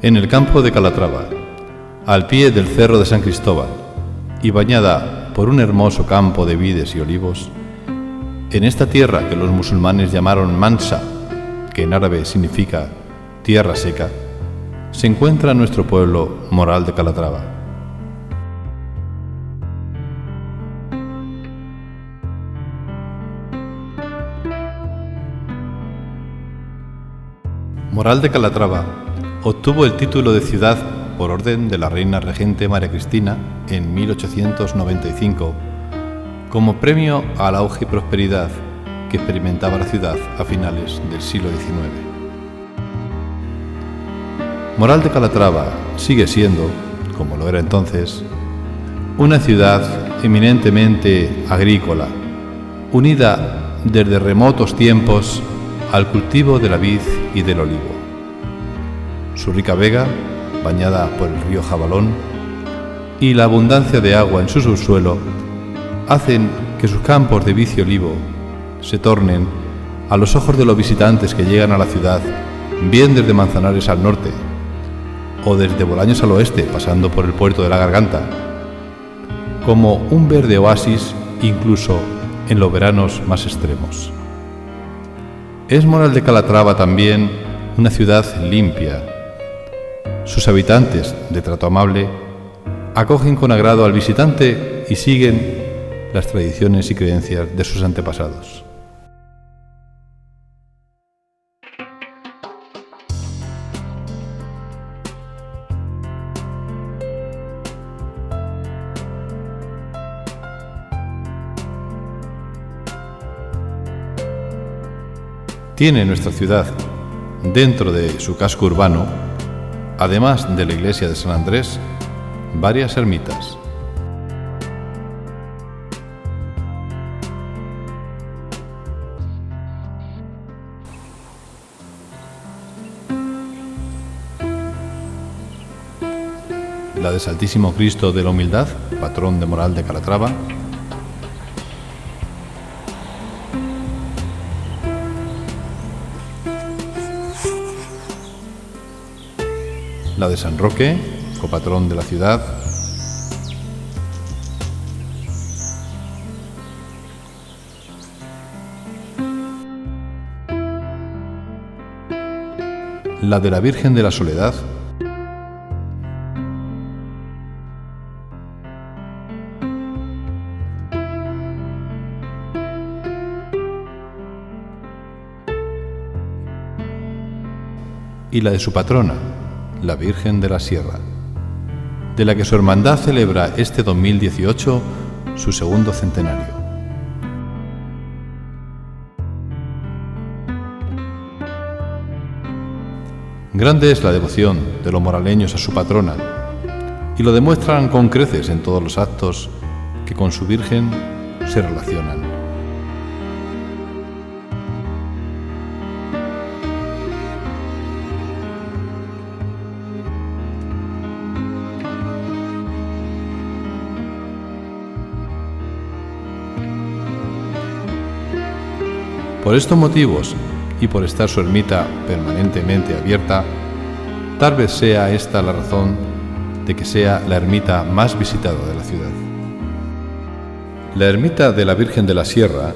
En el campo de Calatrava, al pie del Cerro de San Cristóbal y bañada por un hermoso campo de vides y olivos, en esta tierra que los musulmanes llamaron Mansa, que en árabe significa tierra seca, se encuentra nuestro pueblo Moral de Calatrava. Moral de Calatrava obtuvo el título de ciudad por orden de la reina regente María Cristina en 1895, como premio al auge y prosperidad que experimentaba la ciudad a finales del siglo XIX. Moral de Calatrava sigue siendo, como lo era entonces, una ciudad eminentemente agrícola, unida desde remotos tiempos al cultivo de la vid y del olivo. Su rica vega, bañada por el río Jabalón, y la abundancia de agua en su subsuelo hacen que sus campos de vid y olivo se tornen, a los ojos de los visitantes que llegan a la ciudad, bien desde Manzanares al norte o desde Bolaños al oeste, pasando por el puerto de la Garganta, como un verde oasis incluso en los veranos más extremos. Es Moral de Calatrava también una ciudad limpia. Sus habitantes, de trato amable, acogen con agrado al visitante y siguen las tradiciones y creencias de sus antepasados. Tiene nuestra ciudad, dentro de su casco urbano, además de la iglesia de San Andrés, varias ermitas. La de Santísimo Cristo de la Humildad, patrón de Moral de Calatrava. La de San Roque, copatrón de la ciudad. La de la Virgen de la Soledad. Y la de su patrona, la Virgen de la Sierra, de la que su hermandad celebra este 2018 su segundo centenario. Grande es la devoción de los moraleños a su patrona, y lo demuestran con creces en todos los actos que con su Virgen se relacionan. Por estos motivos, y por estar su ermita permanentemente abierta, tal vez sea esta la razón de que sea la ermita más visitada de la ciudad. La ermita de la Virgen de la Sierra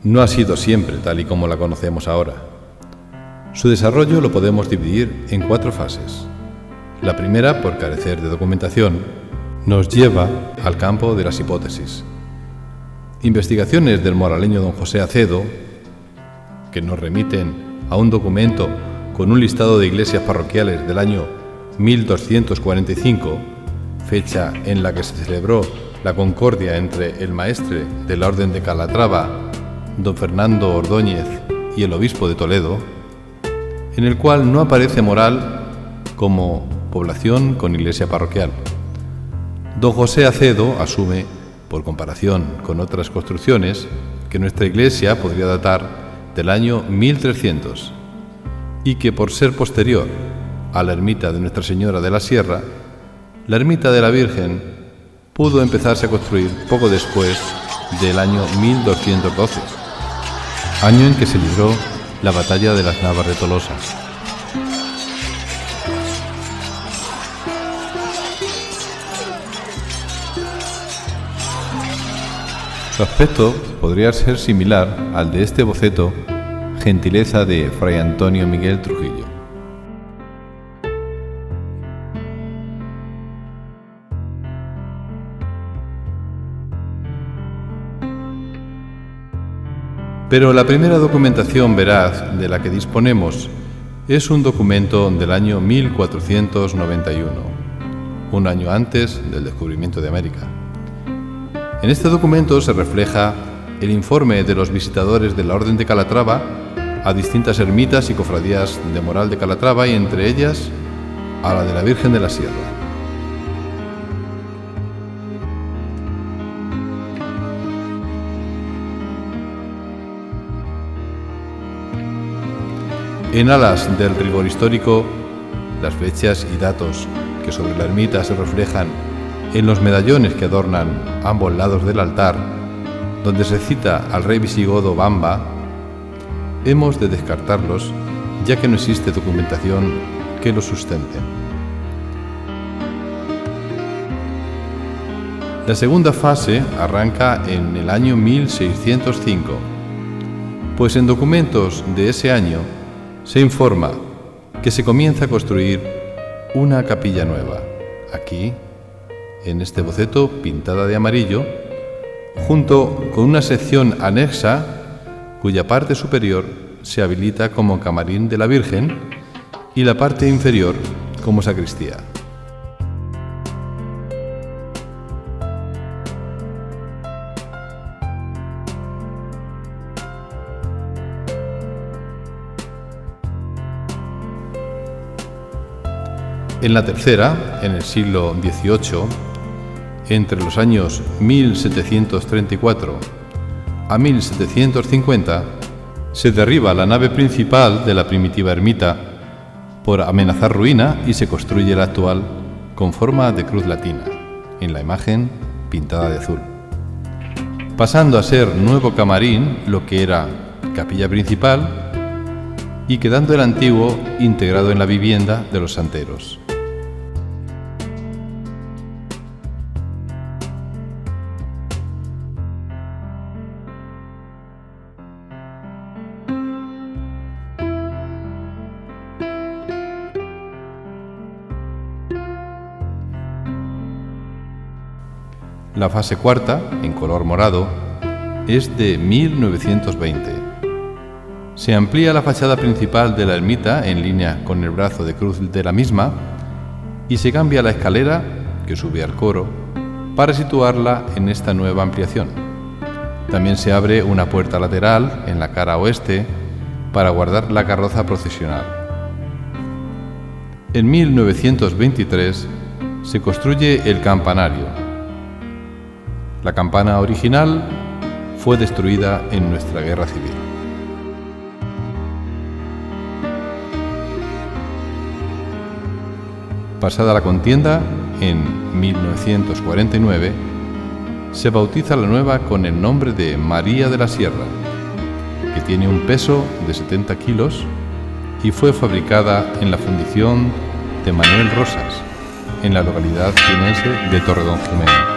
no ha sido siempre tal y como la conocemos ahora. Su desarrollo lo podemos dividir en 4 fases. La primera, por carecer de documentación, nos lleva al campo de las hipótesis. Investigaciones del moraleño don José Acedo, que nos remiten a un documento con un listado de iglesias parroquiales del año 1245, fecha en la que se celebró la concordia entre el maestre de la Orden de Calatrava, don Fernando Ordóñez, y el obispo de Toledo, en el cual no aparece Moral como población con iglesia parroquial. Don José Acedo asume, por comparación con otras construcciones, que nuestra iglesia podría datar del año 1300 y que por ser posterior a la ermita de Nuestra Señora de la Sierra, la ermita de la Virgen pudo empezarse a construir poco después del año 1212, año en que se libró la batalla de las Navas de Tolosa. Su aspecto podría ser similar al de este boceto, Gentileza de Fray Antonio Miguel Trujillo. Pero la primera documentación veraz de la que disponemos es un documento del año 1491, un año antes del descubrimiento de América. En este documento se refleja el informe de los visitadores de la Orden de Calatrava a distintas ermitas y cofradías de Moral de Calatrava y entre ellas a la de la Virgen de la Sierra. En alas del rigor histórico, las fechas y datos que sobre la ermita se reflejan en los medallones que adornan ambos lados del altar, donde se cita al rey visigodo Bamba, hemos de descartarlos, ya que no existe documentación que los sustente. La segunda fase arranca en el año 1605, pues en documentos de ese año se informa que se comienza a construir una capilla nueva, aquí, en este boceto pintada de amarillo, junto con una sección anexa cuya parte superior se habilita como camarín de la Virgen y la parte inferior como sacristía. En la tercera, en el siglo XVIII, entre los años 1734 a 1750, se derriba la nave principal de la primitiva ermita por amenazar ruina y se construye la actual con forma de cruz latina, en la imagen pintada de azul, pasando a ser nuevo camarín lo que era capilla principal y quedando el antiguo integrado en la vivienda de los santeros. La fase cuarta, en color morado, es de 1920. Se amplía la fachada principal de la ermita en línea con el brazo de cruz de la misma y se cambia la escalera, que sube al coro, para situarla en esta nueva ampliación. También se abre una puerta lateral en la cara oeste para guardar la carroza procesional. En 1923 se construye el campanario. La campana original fue destruida en nuestra guerra civil. Pasada la contienda, en 1949, se bautiza la nueva con el nombre de María de la Sierra, que tiene un peso de 70 kilos y fue fabricada en la fundición de Manuel Rosas, en la localidad jienense de Torredonjimeno.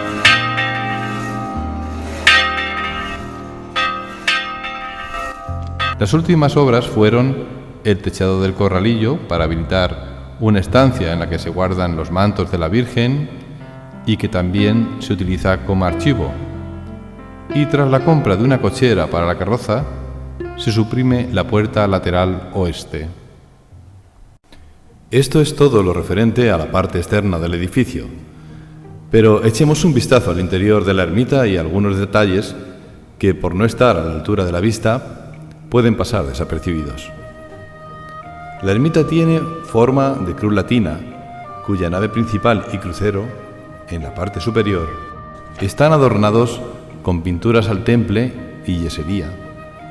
Las últimas obras fueron el techado del corralillo para habilitar una estancia en la que se guardan los mantos de la Virgen y que también se utiliza como archivo. Y tras la compra de una cochera para la carroza, se suprime la puerta lateral oeste. Esto es todo lo referente a la parte externa del edificio, pero echemos un vistazo al interior de la ermita y algunos detalles que, por no estar a la altura de la vista, pueden pasar desapercibidos. La ermita tiene forma de cruz latina, cuya nave principal y crucero, en la parte superior, están adornados con pinturas al temple y yesería,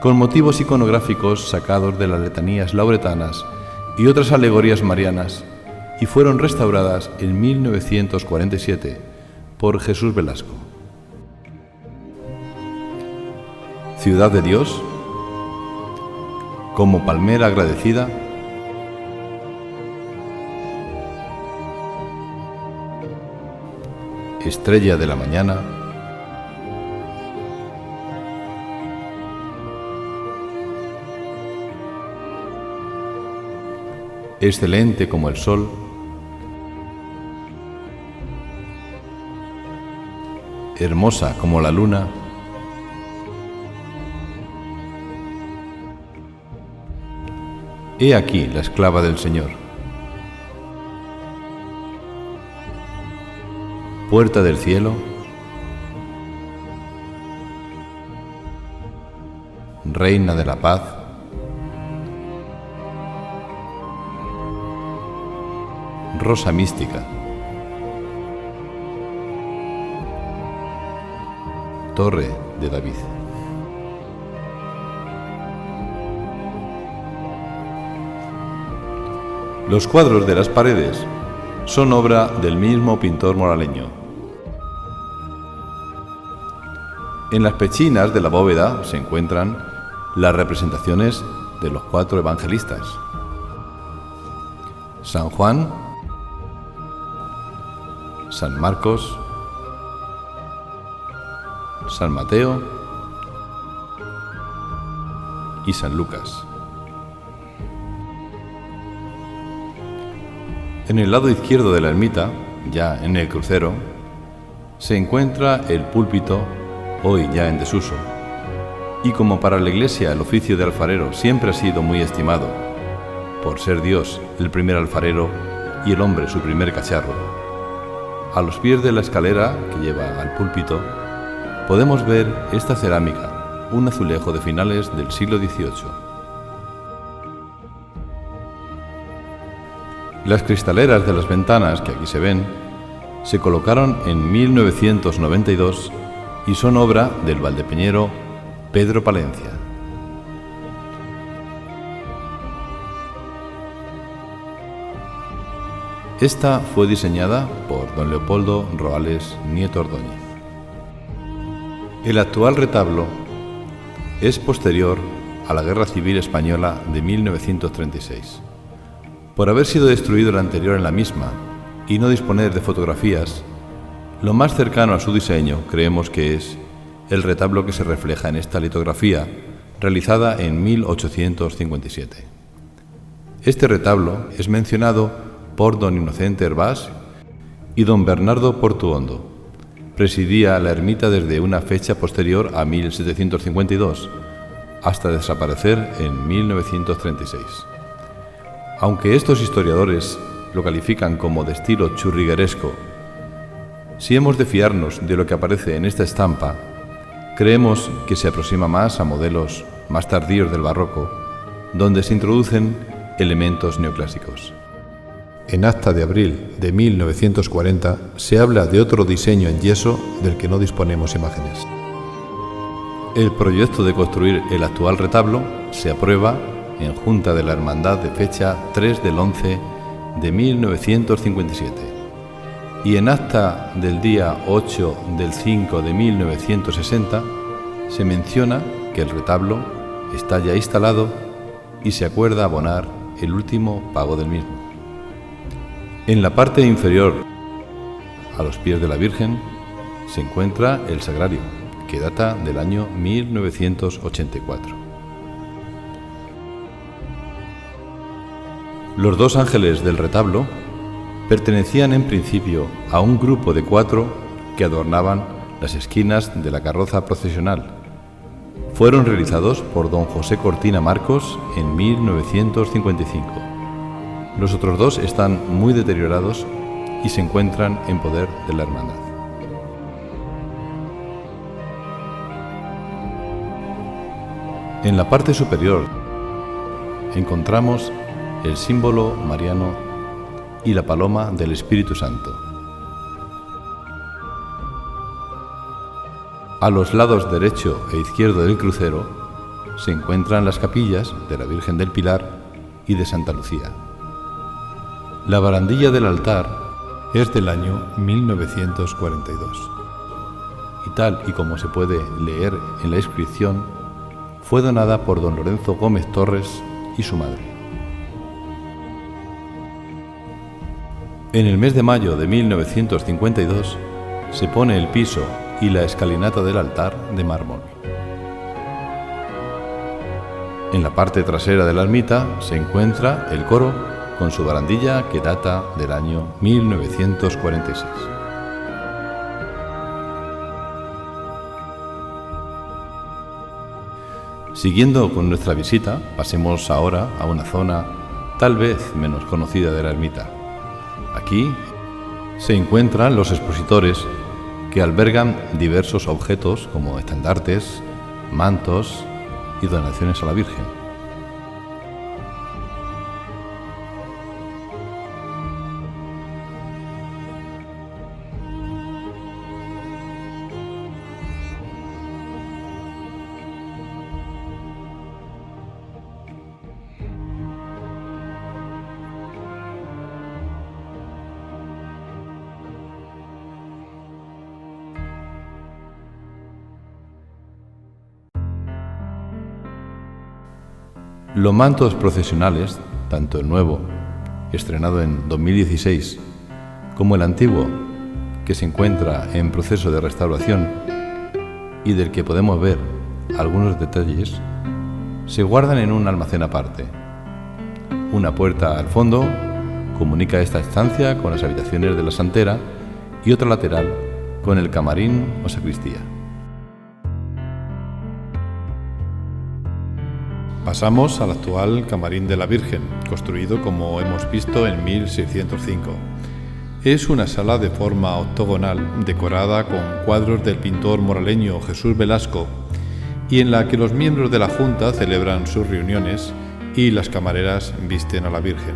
con motivos iconográficos sacados de las letanías lauretanas y otras alegorías marianas, y fueron restauradas en 1947 por Jesús Velasco. Ciudad de Dios, como palmera agradecida, estrella de la mañana, excelente como el sol, hermosa como la luna, he aquí la esclava del Señor. Puerta del cielo, reina de la paz, rosa mística, torre de David. Los cuadros de las paredes son obra del mismo pintor moraleño. En las pechinas de la bóveda se encuentran las representaciones de los 4 evangelistas: San Juan, San Marcos, San Mateo y San Lucas. En el lado izquierdo de la ermita, ya en el crucero, se encuentra el púlpito, hoy ya en desuso, y como para la Iglesia el oficio de alfarero siempre ha sido muy estimado, por ser Dios el primer alfarero y el hombre su primer cacharro, a los pies de la escalera que lleva al púlpito podemos ver esta cerámica, un azulejo de finales del siglo XVIII. Las cristaleras de las ventanas que aquí se ven se colocaron en 1992 y son obra del valdepeñero Pedro Palencia. Esta fue diseñada por don Leopoldo Roales Nieto Ordóñez. El actual retablo es posterior a la Guerra Civil Española de 1936. Por haber sido destruido el anterior en la misma y no disponer de fotografías, lo más cercano a su diseño creemos que es el retablo que se refleja en esta litografía, realizada en 1857. Este retablo es mencionado por don Inocente Hervás y don Bernardo Portuondo. Presidía la ermita desde una fecha posterior a 1752, hasta desaparecer en 1936. Aunque estos historiadores lo califican como de estilo churrigueresco, si hemos de fiarnos de lo que aparece en esta estampa, creemos que se aproxima más a modelos más tardíos del barroco, donde se introducen elementos neoclásicos. En acta de abril de 1940 se habla de otro diseño en yeso del que no disponemos imágenes. El proyecto de construir el actual retablo se aprueba en Junta de la Hermandad de fecha 3 del 11 de 1957 y en acta del día 8 del 5 de 1960 se menciona que el retablo está ya instalado y se acuerda abonar el último pago del mismo. En la parte inferior, a los pies de la Virgen, se encuentra el sagrario, que data del año 1984. Los 2 ángeles del retablo pertenecían en principio a un grupo de 4 que adornaban las esquinas de la carroza procesional. Fueron realizados por don José Cortina Marcos en 1955. Los otros 2 están muy deteriorados y se encuentran en poder de la hermandad. En la parte superior encontramos el símbolo mariano y la paloma del Espíritu Santo. A los lados derecho e izquierdo del crucero se encuentran las capillas de la Virgen del Pilar y de Santa Lucía. La barandilla del altar es del año 1942 y tal y como se puede leer en la inscripción, fue donada por don Lorenzo Gómez Torres y su madre. En el mes de mayo de 1952 se pone el piso y la escalinata del altar de mármol. En la parte trasera de la ermita se encuentra el coro con su barandilla que data del año 1946. Siguiendo con nuestra visita, pasemos ahora a una zona tal vez menos conocida de la ermita. Aquí se encuentran los expositores que albergan diversos objetos como estandartes, mantos y donaciones a la Virgen. Los mantos procesionales, tanto el nuevo, estrenado en 2016, como el antiguo, que se encuentra en proceso de restauración y del que podemos ver algunos detalles, se guardan en un almacén aparte. Una puerta al fondo comunica esta estancia con las habitaciones de la santera y otra lateral con el camarín o sacristía. Pasamos al actual Camarín de la Virgen, construido como hemos visto en 1605. Es una sala de forma octogonal decorada con cuadros del pintor moraleño Jesús Velasco y en la que los miembros de la Junta celebran sus reuniones y las camareras visten a la Virgen.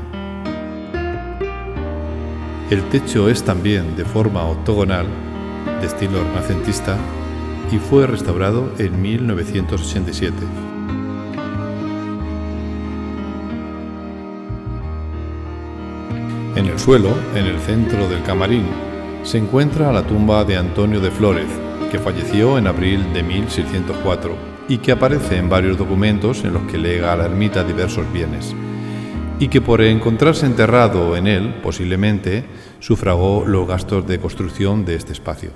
El techo es también de forma octogonal, de estilo renacentista, y fue restaurado en 1987. En el suelo, en el centro del camarín, se encuentra la tumba de Antonio de Flórez, que falleció en abril de 1604 y que aparece en varios documentos en los que lega a la ermita diversos bienes, y que por encontrarse enterrado en él, posiblemente, sufragó los gastos de construcción de este espacio.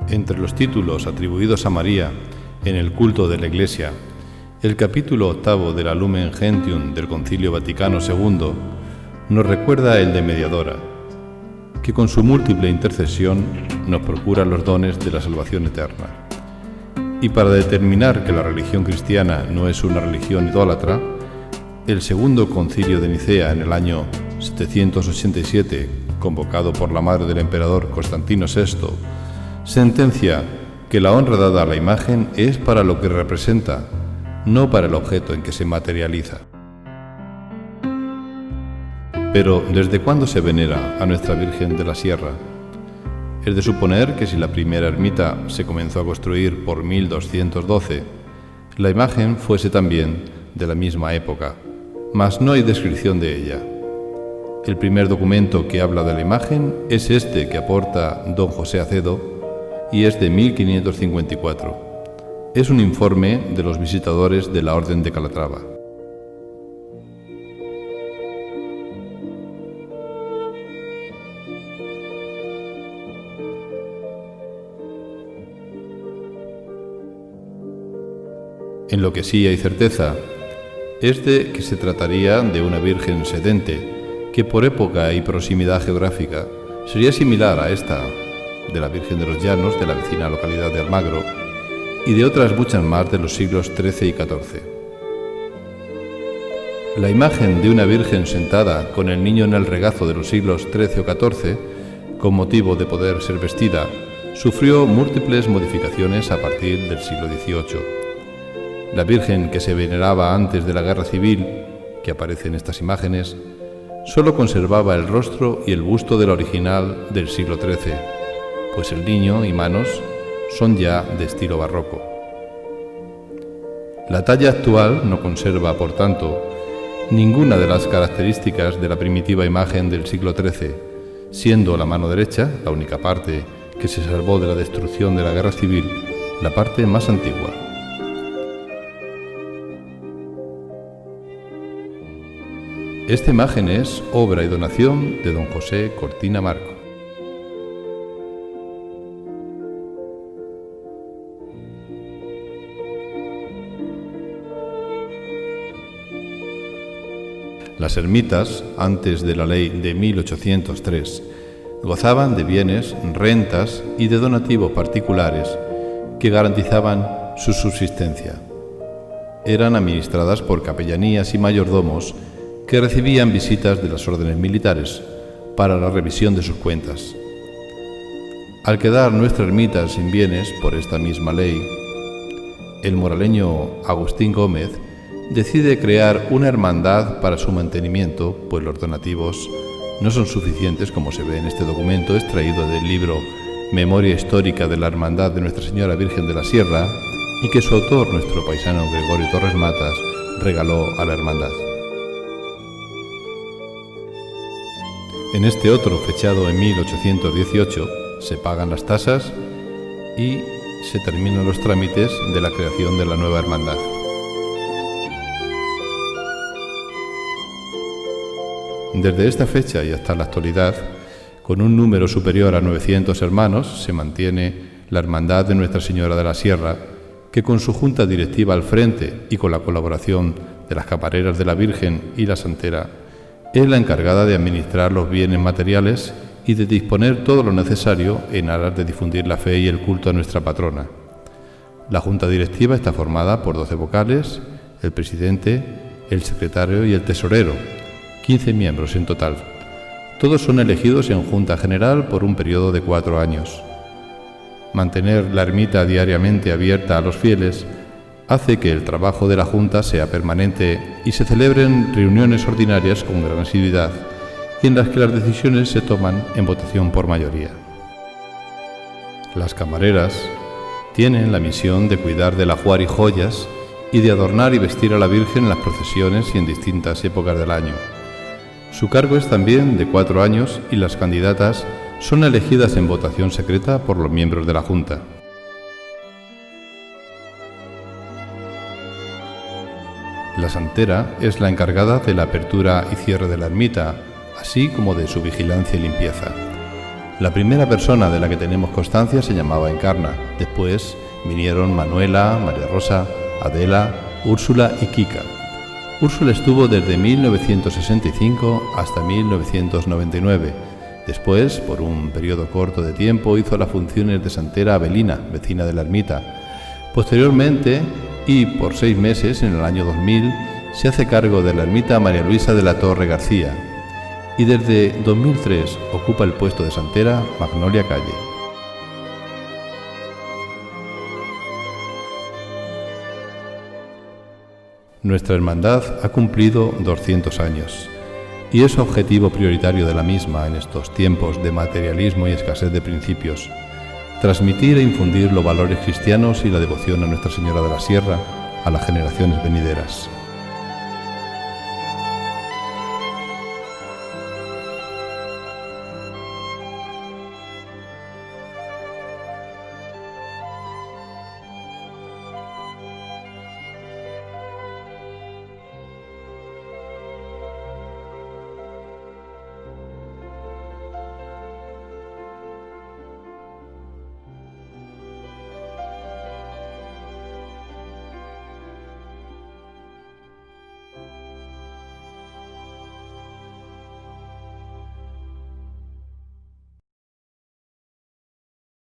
Entre los títulos atribuidos a María en el culto de la Iglesia, el capítulo 8 de la Lumen Gentium del Concilio Vaticano II nos recuerda el de Mediadora, que con su múltiple intercesión nos procura los dones de la salvación eterna. Y para determinar que la religión cristiana no es una religión idólatra, el segundo concilio de Nicea en el año 787, convocado por la madre del emperador Constantino VI, sentencia que la honra dada a la imagen es para lo que representa, no para el objeto en que se materializa. Pero, ¿desde cuándo se venera a Nuestra Virgen de la Sierra? Es de suponer que si la primera ermita se comenzó a construir por 1212, la imagen fuese también de la misma época, mas no hay descripción de ella. El primer documento que habla de la imagen es este que aporta don José Acedo, y es de 1554. Es un informe de los visitadores de la Orden de Calatrava. En lo que sí hay certeza es de que se trataría de una Virgen sedente, que por época y proximidad geográfica sería similar a esta de la Virgen de los Llanos, de la vecina localidad de Almagro, y de otras muchas más de los siglos XIII y XIV. La imagen de una Virgen sentada con el niño en el regazo de los siglos XIII o XIV, con motivo de poder ser vestida, sufrió múltiples modificaciones a partir del siglo XVIII. La Virgen que se veneraba antes de la Guerra Civil, que aparece en estas imágenes, solo conservaba el rostro y el busto del original del siglo XIII, pues el niño y manos son ya de estilo barroco. La talla actual no conserva, por tanto, ninguna de las características de la primitiva imagen del siglo XIII, siendo la mano derecha, la única parte que se salvó de la destrucción de la Guerra Civil, la parte más antigua. Esta imagen es obra y donación de don José Cortina Marco. Las ermitas, antes de la ley de 1803, gozaban de bienes, rentas y de donativos particulares que garantizaban su subsistencia. Eran administradas por capellanías y mayordomos que recibían visitas de las órdenes militares para la revisión de sus cuentas. Al quedar nuestra ermita sin bienes por esta misma ley, el moraleño Agustín Gómez decide crear una hermandad para su mantenimiento, pues los donativos no son suficientes, como se ve en este documento extraído del libro Memoria Histórica de la Hermandad de Nuestra Señora Virgen de la Sierra, y que su autor, nuestro paisano Gregorio Torres Matas, regaló a la hermandad. En este otro, fechado en 1818, se pagan las tasas y se terminan los trámites de la creación de la nueva hermandad. Desde esta fecha y hasta la actualidad, con un número superior a 900 hermanos, se mantiene la Hermandad de Nuestra Señora de la Sierra, que con su junta directiva al frente y con la colaboración de las camareras de la Virgen y la Santera, es la encargada de administrar los bienes materiales y de disponer todo lo necesario en aras de difundir la fe y el culto a nuestra patrona. La junta directiva está formada por 12 vocales, el presidente, el secretario y el tesorero, 15 miembros en total. Todos son elegidos en Junta General por un periodo de 4 años. Mantener la ermita diariamente abierta a los fieles hace que el trabajo de la Junta sea permanente y se celebren reuniones ordinarias con gran asiduidad y en las que las decisiones se toman en votación por mayoría. Las camareras tienen la misión de cuidar del ajuar y joyas y de adornar y vestir a la Virgen en las procesiones y en distintas épocas del año. Su cargo es también de 4 años y las candidatas son elegidas en votación secreta por los miembros de la Junta. La Santera es la encargada de la apertura y cierre de la ermita, así como de su vigilancia y limpieza. La primera persona de la que tenemos constancia se llamaba Encarna. Después vinieron Manuela, María Rosa, Adela, Úrsula y Kika. Úrsula estuvo desde 1965 hasta 1999. Después, por un periodo corto de tiempo, hizo las funciones de santera Avelina, vecina de la ermita. Posteriormente, y por 6 meses, en el año 2000, se hace cargo de la ermita María Luisa de la Torre García. Y desde 2003 ocupa el puesto de santera Magnolia Calle. Nuestra hermandad ha cumplido 200 años y es objetivo prioritario de la misma en estos tiempos de materialismo y escasez de principios, transmitir e infundir los valores cristianos y la devoción a Nuestra Señora de la Sierra a las generaciones venideras.